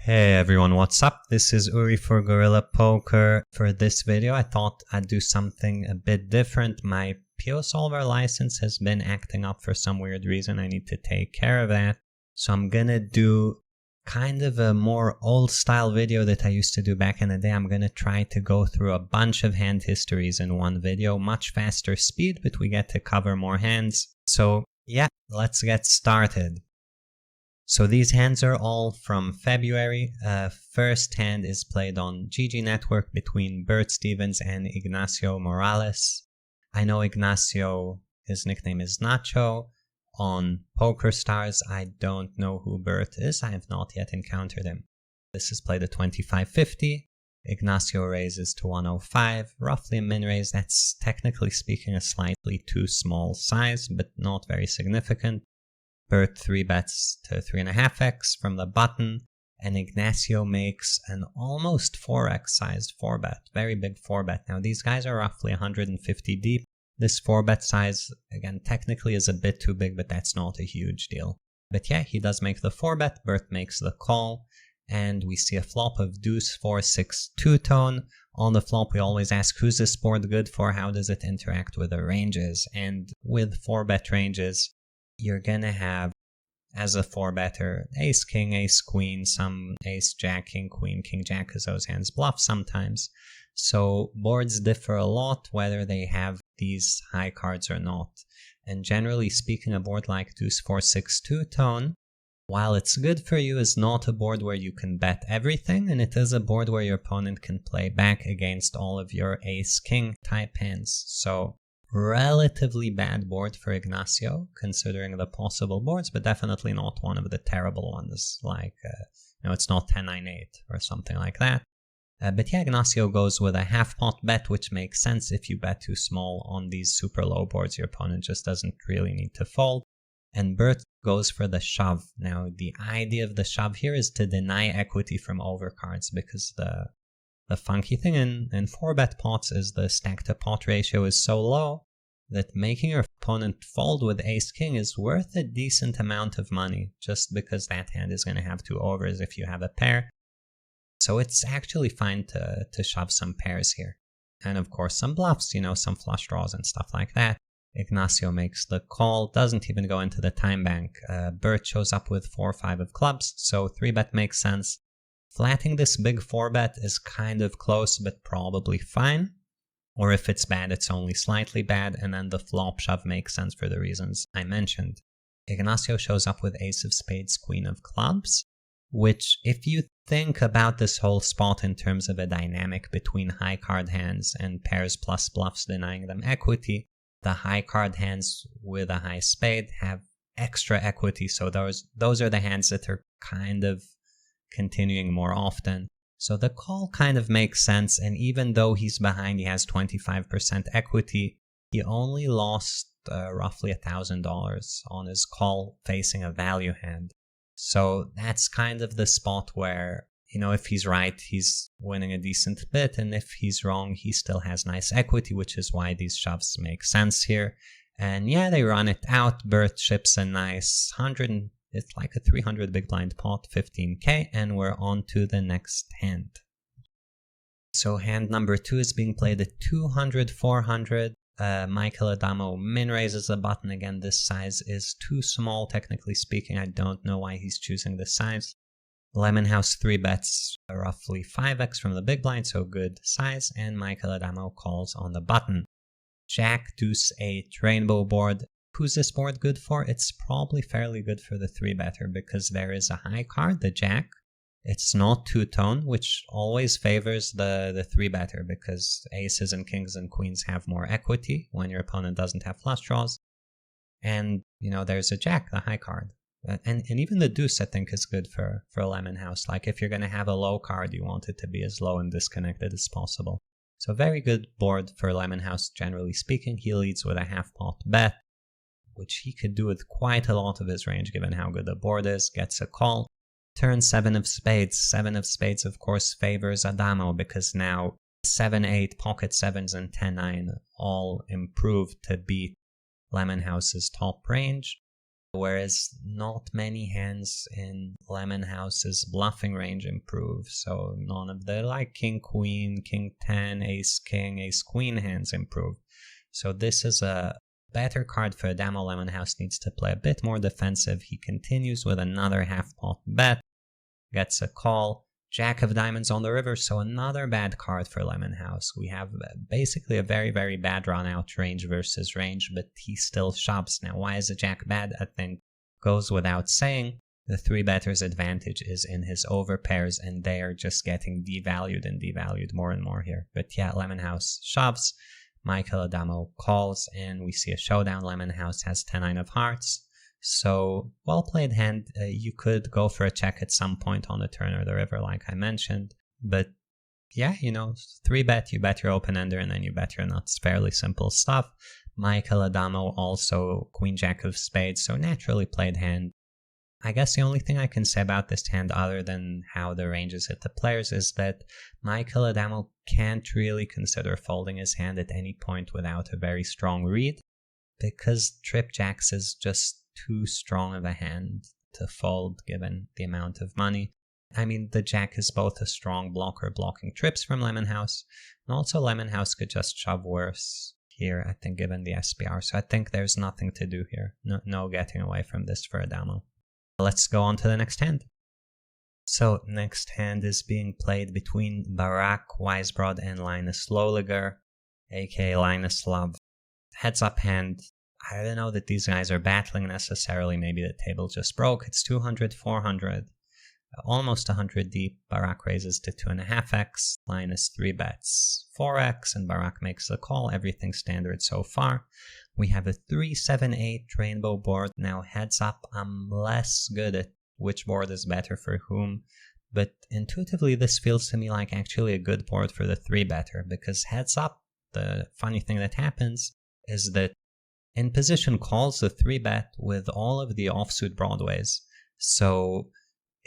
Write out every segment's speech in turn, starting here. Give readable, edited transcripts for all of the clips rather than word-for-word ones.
Hey everyone, what's up? This is Uri for Guerrilla Poker. For this video, I thought I'd do something a bit different. My PO Solver license has been acting up for some weird reason. I need to take care of that. So I'm gonna do kind of a more old style video that I used to do back in the day. I'm gonna try to go through a bunch of hand histories in one video, much faster speed, but we get to cover more hands. So yeah, let's get started. So these hands are all from February. First hand is played on GG Network between Bert Stevens and Ignacio Morales. I know Ignacio, his nickname is Nacho. On PokerStars, I don't know who Bert is. I have not yet encountered him. This is played at 25.50. Ignacio raises to 105, roughly a min raise. That's technically speaking a slightly too small size, but not very significant. Bert 3-bets to 3.5x from the button, and Ignacio makes an almost 4x sized 4-bet, very big 4-bet. Now these guys are roughly 150 deep. This 4-bet size, again, technically is a bit too big, but that's not a huge deal. But yeah, he does make the 4-bet, Bert makes the call, and we see a flop of deuce 4-6 two-tone. On the flop, we always ask, who's this board good for? How does it interact with the ranges? And with 4-bet ranges, you're gonna have, as a 4-better, ace king, ace queen, some ace jack, king queen, king jack, because those hands bluff sometimes. So boards differ a lot whether they have these high cards or not. And generally speaking, a board like deuce 4-6 two-tone, while it's good for you, is not a board where you can bet everything, and it is a board where your opponent can play back against all of your ace king type hands. So relatively bad board for Ignacio, considering the possible boards, but definitely not one of the terrible ones, like, it's not 10-9-8 or something like that. But yeah, Ignacio goes with a half-pot bet, which makes sense. If you bet too small on these super low boards, your opponent just doesn't really need to fold. And Bert goes for the shove. Now, the idea of the shove here is to deny equity from overcards, because the funky thing in 4-bet pots is the stack-to-pot ratio is so low that making your opponent fold with ace-king is worth a decent amount of money, just because that hand is going to have two overs if you have a pair. So it's actually fine to shove some pairs here. And of course some bluffs, some flush draws and stuff like that. Ignacio makes the call, doesn't even go into the time bank. Bert shows up with 4-5 of clubs, so 3-bet makes sense. Flatting this big 4-bet is kind of close, but probably fine. Or if it's bad, it's only slightly bad, and then the flop shove makes sense for the reasons I mentioned. Ignacio shows up with ace of spades, queen of clubs, which, if you think about this whole spot in terms of a dynamic between high card hands and pairs plus bluffs denying them equity, the high card hands with a high spade have extra equity, so those are the hands that are kind of continuing more often. So the call kind of makes sense, and even though he's behind, he has 25% equity, he only lost roughly $1,000 on his call facing a value hand. So that's kind of the spot where, if he's right, he's winning a decent bit, and if he's wrong, he still has nice equity, which is why these shoves make sense here. And yeah, they run it out. Bert chips a nice 100, it's like a 300 big blind pot, 15k, and we're on to the next hand. So hand number 2 is being played at 200, 400. Michael Adamo min raises the button. Again, this size is too small, technically speaking. I don't know why he's choosing this size. Lemon House 3-bets roughly 5x from the big blind, so good size, and Michael Adamo calls on the button. Jack, deuce 8, rainbow board. Who's this board good for? It's probably fairly good for the 3-better, because there is a high card, the jack. It's not two-tone, which always favors the 3-better, because aces and kings and queens have more equity when your opponent doesn't have flush draws. And, there's a jack, the high card. And even the deuce, I think, is good for Lemon House. Like, if you're going to have a low card, you want it to be as low and disconnected as possible. So very good board for Lemon House, generally speaking. He leads with a half-pot bet, which he could do with quite a lot of his range, given how good the board is. Gets a call. Turn 7 of spades. 7 of spades, of course, favors Adamo, because now 7-8, pocket 7s, and 10-9 all improved to beat Lemon House's top range. whereas not many hands in Lemon House's bluffing range improve, so none of the like King Queen, King 10, Ace King, Ace Queen hands improve. So this is a better card for Adamo. Lemon House needs to play a bit more defensive. He continues with another half-pot bet, gets a call. Jack of Diamonds on the river, so another bad card for Lemon House. We have basically a very, very bad run-out range versus range, but he still shoves. Now, why is a Jack bad? I think goes without saying. The 3-better's advantage is in his overpairs, and they are just getting devalued and devalued more and more here. But yeah, Lemon House shoves. Michael Adamo calls, and we see a showdown. Lemon House has 10-9 of hearts. So, well played hand. You could go for a check at some point on the turn or the river, like I mentioned. But yeah, 3-bet, you bet your open-ender, and then you bet your nuts. Fairly simple stuff. Michael Adamo also Queen Jack of Spades, so naturally played hand. I guess the only thing I can say about this hand, other than how the ranges hit the players, is that Michael Adamo can't really consider folding his hand at any point without a very strong read, because Trip Jacks is just too strong of a hand to fold given the amount of money. I mean, the Jack is both a strong blocker blocking trips from Lemon House, and also Lemon House could just shove worse here, I think, given the SPR. So I think there's nothing to do here. No getting away from this for Adamo. Let's go on to the next hand. So next hand is being played between Barak Wisebroad and Linus Loliger, aka Linus Love. Heads up hand. I don't know that these guys are battling necessarily. Maybe the table just broke. It's 200, 400, almost 100 deep. Barak raises to 2.5x. Linus 3-bets 4x, and Barak makes the call. Everything standard so far. We have a 3-7-8 rainbow board. Now heads up, I'm less good at which board is better for whom, but intuitively this feels to me like actually a good board for the 3-better, because heads up, the funny thing that happens is that in position calls the 3-bet with all of the offsuit broadways. So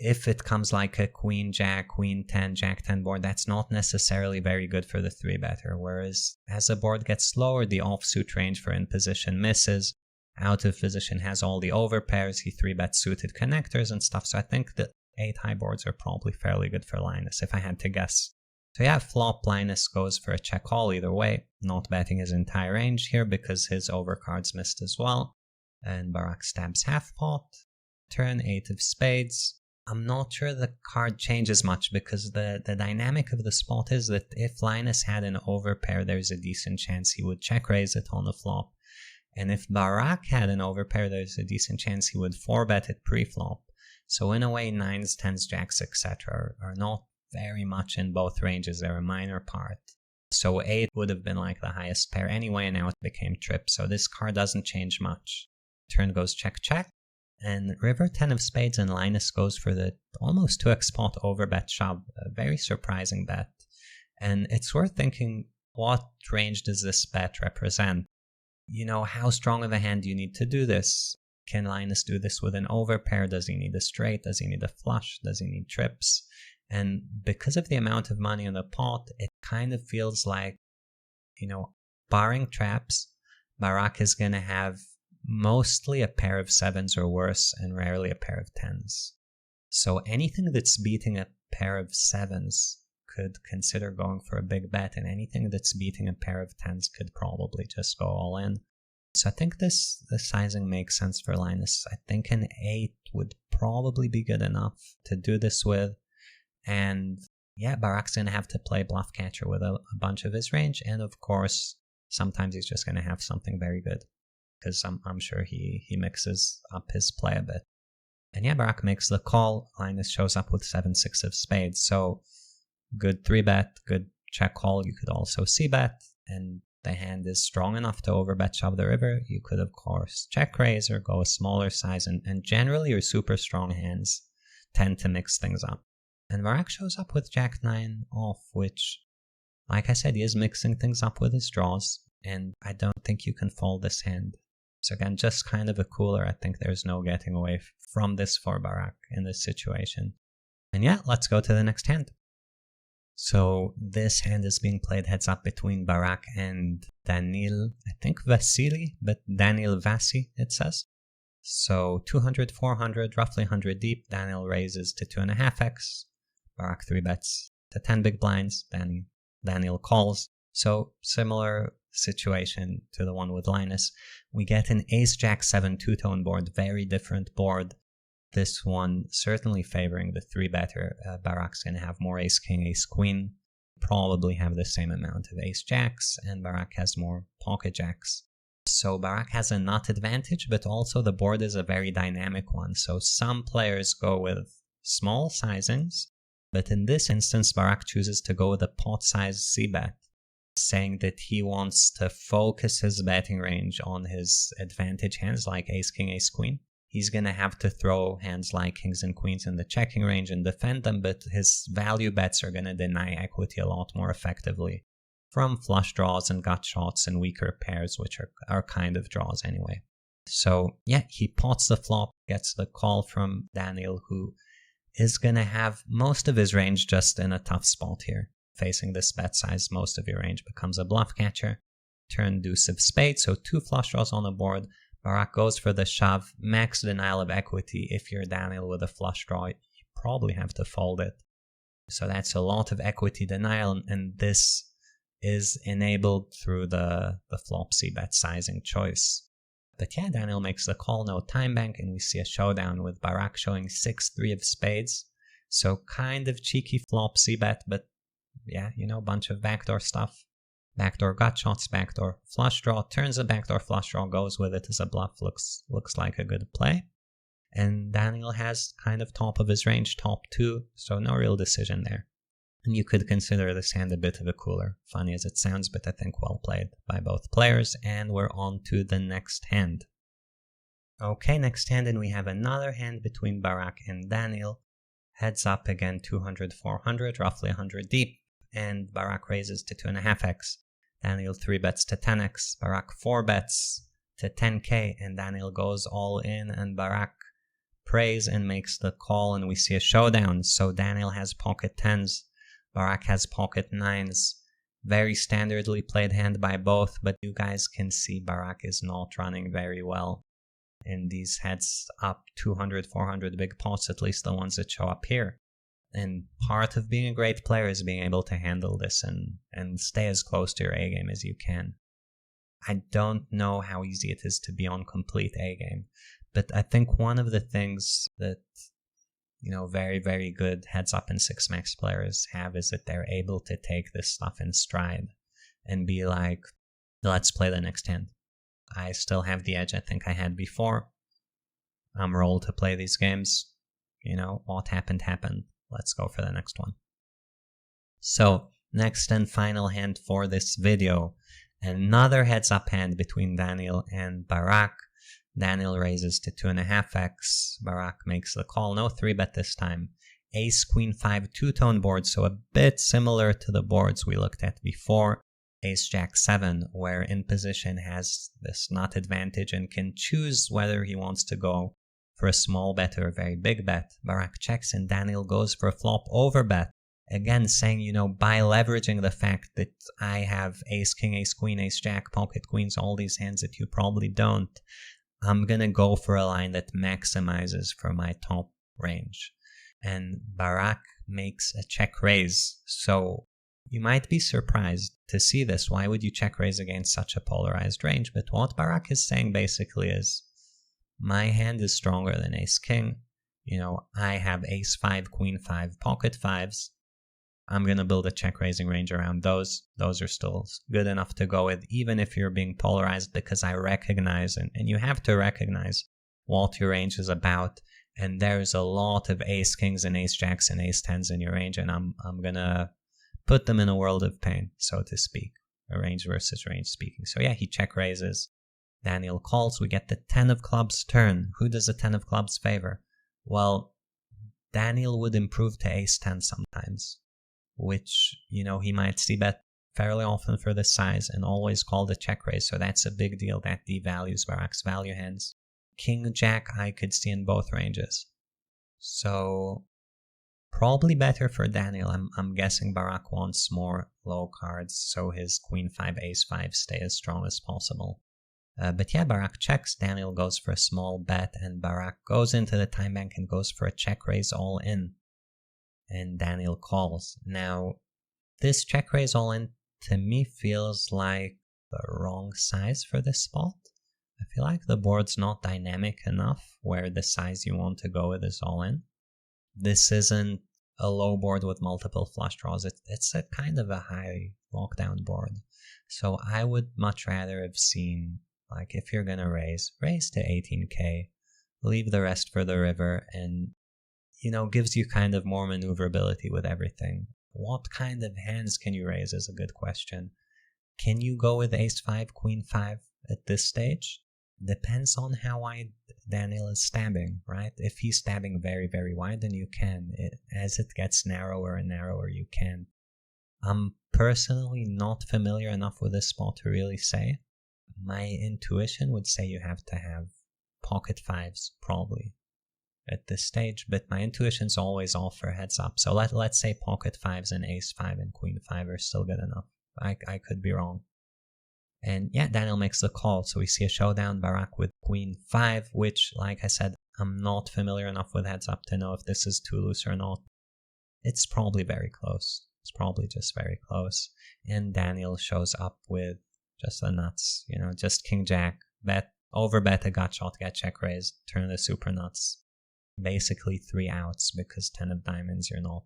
if it comes like a Queen Jack, Queen 10, Jack 10 board, that's not necessarily very good for the 3-better. Whereas as the board gets slower, the offsuit range for in position misses. Out of position has all the overpairs. He 3-bets suited connectors and stuff. So I think the 8 high boards are probably fairly good for Linus, if I had to guess. So yeah, flop Linus goes for a check call either way, not betting his entire range here because his overcards missed as well. And Barak stabs half pot. Turn 8 of spades. I'm not sure the card changes much because the dynamic of the spot is that if Linus had an overpair, there's a decent chance he would check raise it on the flop. And if Barak had an overpair, there's a decent chance he would 4-bet it pre-flop. So in a way, 9s, 10s, jacks, etc. are not very much in both ranges. They're a minor part. So 8 would have been like the highest pair anyway, and now it became trip. So this card doesn't change much. Turn goes check, check. And river 10 of spades, and Linus goes for the almost 2x pot overbet shove. A very surprising bet. And it's worth thinking, what range does this bet represent? How strong of a hand do you need to do this? Can Linus do this with an overpair? Does he need a straight? Does he need a flush? Does he need trips? And because of the amount of money in the pot, it kind of feels like, barring traps, Barak is going to have mostly a pair of 7s or worse, and rarely a pair of 10s. So anything that's beating a pair of 7s could consider going for a big bet, and anything that's beating a pair of 10s could probably just go all in. So I think the sizing makes sense for Linus. I think an 8 would probably be good enough to do this with. And yeah, Barak's going to have to play bluff catcher with a bunch of his range. And of course, sometimes he's just going to have something very good, because I'm sure he mixes up his play a bit. And yeah, Barak makes the call. Linus shows up with 7-6 of spades. So good 3-bet, good check call. You could also c-bet, and the hand is strong enough to overbet shove the river. You could, of course, check raise or go a smaller size. And generally, your super strong hands tend to mix things up. And Barak shows up with Jack 9 off, which, like I said, he is mixing things up with his draws, and I don't think you can fold this hand. So again, just kind of a cooler. I think there's no getting away from this for Barak in this situation. And yeah, let's go to the next hand. So this hand is being played heads up between Barak and Daniil, I think Vasily, but Daniil Vasi it says. So 200, 400, roughly 100 deep, Daniel raises to 2.5x. Barak 3-bets to 10 big blinds, Daniel calls. So similar situation to the one with Linus. We get an Ace-Jack-7 two-tone board, very different board. This one certainly favoring the 3-better. Barak's going to have more Ace-King, Ace-Queen, probably have the same amount of Ace-Jacks, and Barak has more Pocket Jacks. So Barak has a nut advantage, but also the board is a very dynamic one. So some players go with small sizings, but in this instance, Barak chooses to go with a pot size c-bet, saying that he wants to focus his betting range on his advantage hands like Ace-King, Ace-Queen. He's going to have to throw hands like Kings and Queens in the checking range and defend them, but his value bets are going to deny equity a lot more effectively from flush draws and gut shots and weaker pairs, which are kind of draws anyway. So yeah, he pots the flop, gets the call from Daniel, who is going to have most of his range just in a tough spot here. Facing this bet size, most of your range becomes a bluff catcher. Turn deuce of spades, so 2 flush draws on the board. Barak goes for the shove, max denial of equity. If you're Daniel with a flush draw, you probably have to fold it. So that's a lot of equity denial, and this is enabled through the flop c-bet sizing choice. But yeah, Daniel makes the call, no time bank, and we see a showdown with Barak showing 6-3 of spades. So kind of cheeky flop c-bet, but yeah, you know, bunch of backdoor stuff. Backdoor gut shots, backdoor flush draw, turns a backdoor flush draw, goes with it as a bluff, looks like a good play. And Daniel has kind of top of his range, top 2, so no real decision there. And you could consider this hand a bit of a cooler, funny as it sounds, but I think well played by both players, and we're on to the next hand. Okay, next hand, and we have another hand between Barak and Daniel. Heads up again, 200, 400, roughly 100 deep, and Barak raises to 2.5x. Daniel 3-bets to 10x, Barak 4-bets to 10k, and Daniel goes all in, and Barak prays and makes the call, and we see a showdown. So Daniel has pocket 10s, Barak has pocket 9s. Very standardly played hand by both, but you guys can see Barak is not running very well in these heads up 200, 400 big pots, at least the ones that show up here. And part of being a great player is being able to handle this and stay as close to your A game as you can. I don't know how easy it is to be on complete A game, but I think one of the things that, you know, very, very good heads up and 6-max players have is that they're able to take this stuff in stride and be like, let's play the next hand. I still have the edge I think I had before. I'm rolled to play these games. You know, what happened, happened. Let's go for the next one. So, next and final hand for this video. Another heads up hand between Daniel and Barak. Daniel raises to 2.5x. Barak makes the call, no 3-bet this time. Ace, Queen 5 two-tone board, so a bit similar to the boards we looked at before. Ace, Jack 7, where in position has this nut advantage and can choose whether he wants to go for a small bet or a very big bet. Barak checks and Daniel goes for a flop over bet. Again, saying, you know, by leveraging the fact that I have Ace, King, Ace, Queen, Ace, Jack, Pocket Queens, all these hands that you probably don't, I'm going to go for a line that maximizes for my top range. And Barak makes a check raise. So you might be surprised to see this. Why would you check raise against such a polarized range? But what Barak is saying basically is, my hand is stronger than Ace King. You know, I have Ace 5, Queen 5, Pocket 5s. I'm going to build a check raising range around those. Those are still good enough to go with, even if you're being polarized, because I recognize, and you have to recognize what your range is about. And there's a lot of Ace Kings and Ace Jacks and Ace 10s in your range, and I'm going to put them in a world of pain, so to speak. A range versus range speaking. So yeah, he check raises. Daniel calls, we get the 10 of clubs turn. Who does the 10 of clubs favor? Well, Daniel would improve to Ace 10 sometimes, which, you know, he might see bet fairly often for this size and always call the check raise, so that's a big deal. That devalues Barak's value hands. King Jack I could see in both ranges. So probably better for Daniel. I'm guessing Barak wants more low cards, so his Queen 5, Ace 5 stay as strong as possible. But yeah, Barak checks, Daniel goes for a small bet, and Barak goes into the time bank and goes for a check raise all in. And Daniel calls. Now, this check raise all in to me feels like the wrong size for this spot. I feel like the board's not dynamic enough where the size you want to go with is all in. This isn't a low board with multiple flush draws. It's a kind of a high lockdown board. So I would much rather have seen, like, if you're gonna raise to 18k, leave the rest for the river, and, you know, gives you kind of more maneuverability with everything. What kind of hands can you raise is a good question. Can you go with ace-5, queen-5 at this stage? Depends on how wide Daniel is stabbing, right? If he's stabbing very, very wide, then you can. As it gets narrower and narrower, you can. I'm personally not familiar enough with this spot to really say. My intuition would say you have to have pocket 5s, probably, at this stage, but my intuition's always all for heads up. So let's say pocket 5s and ace-5 and queen-5 are still good enough. I could be wrong. And yeah, Daniel makes the call, so we see a showdown, Barak with queen-5, which, like I said, I'm not familiar enough with heads up to know if this is too loose or not. It's probably very close. It's probably just very close. And Daniel shows up with just the nuts, you know, just king-jack, bet, overbet a gut shot, get check raised, turn the super nuts. Basically 3 outs, because 10 of diamonds, you're not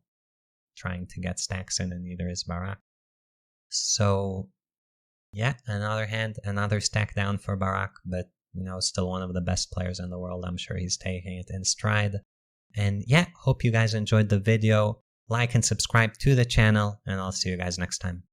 trying to get stacks in, and neither is Barak. So yeah, another hand, another stack down for Barak, but, you know, still one of the best players in the world. I'm sure he's taking it in stride. And yeah, hope you guys enjoyed the video. Like and subscribe to the channel, and I'll see you guys next time.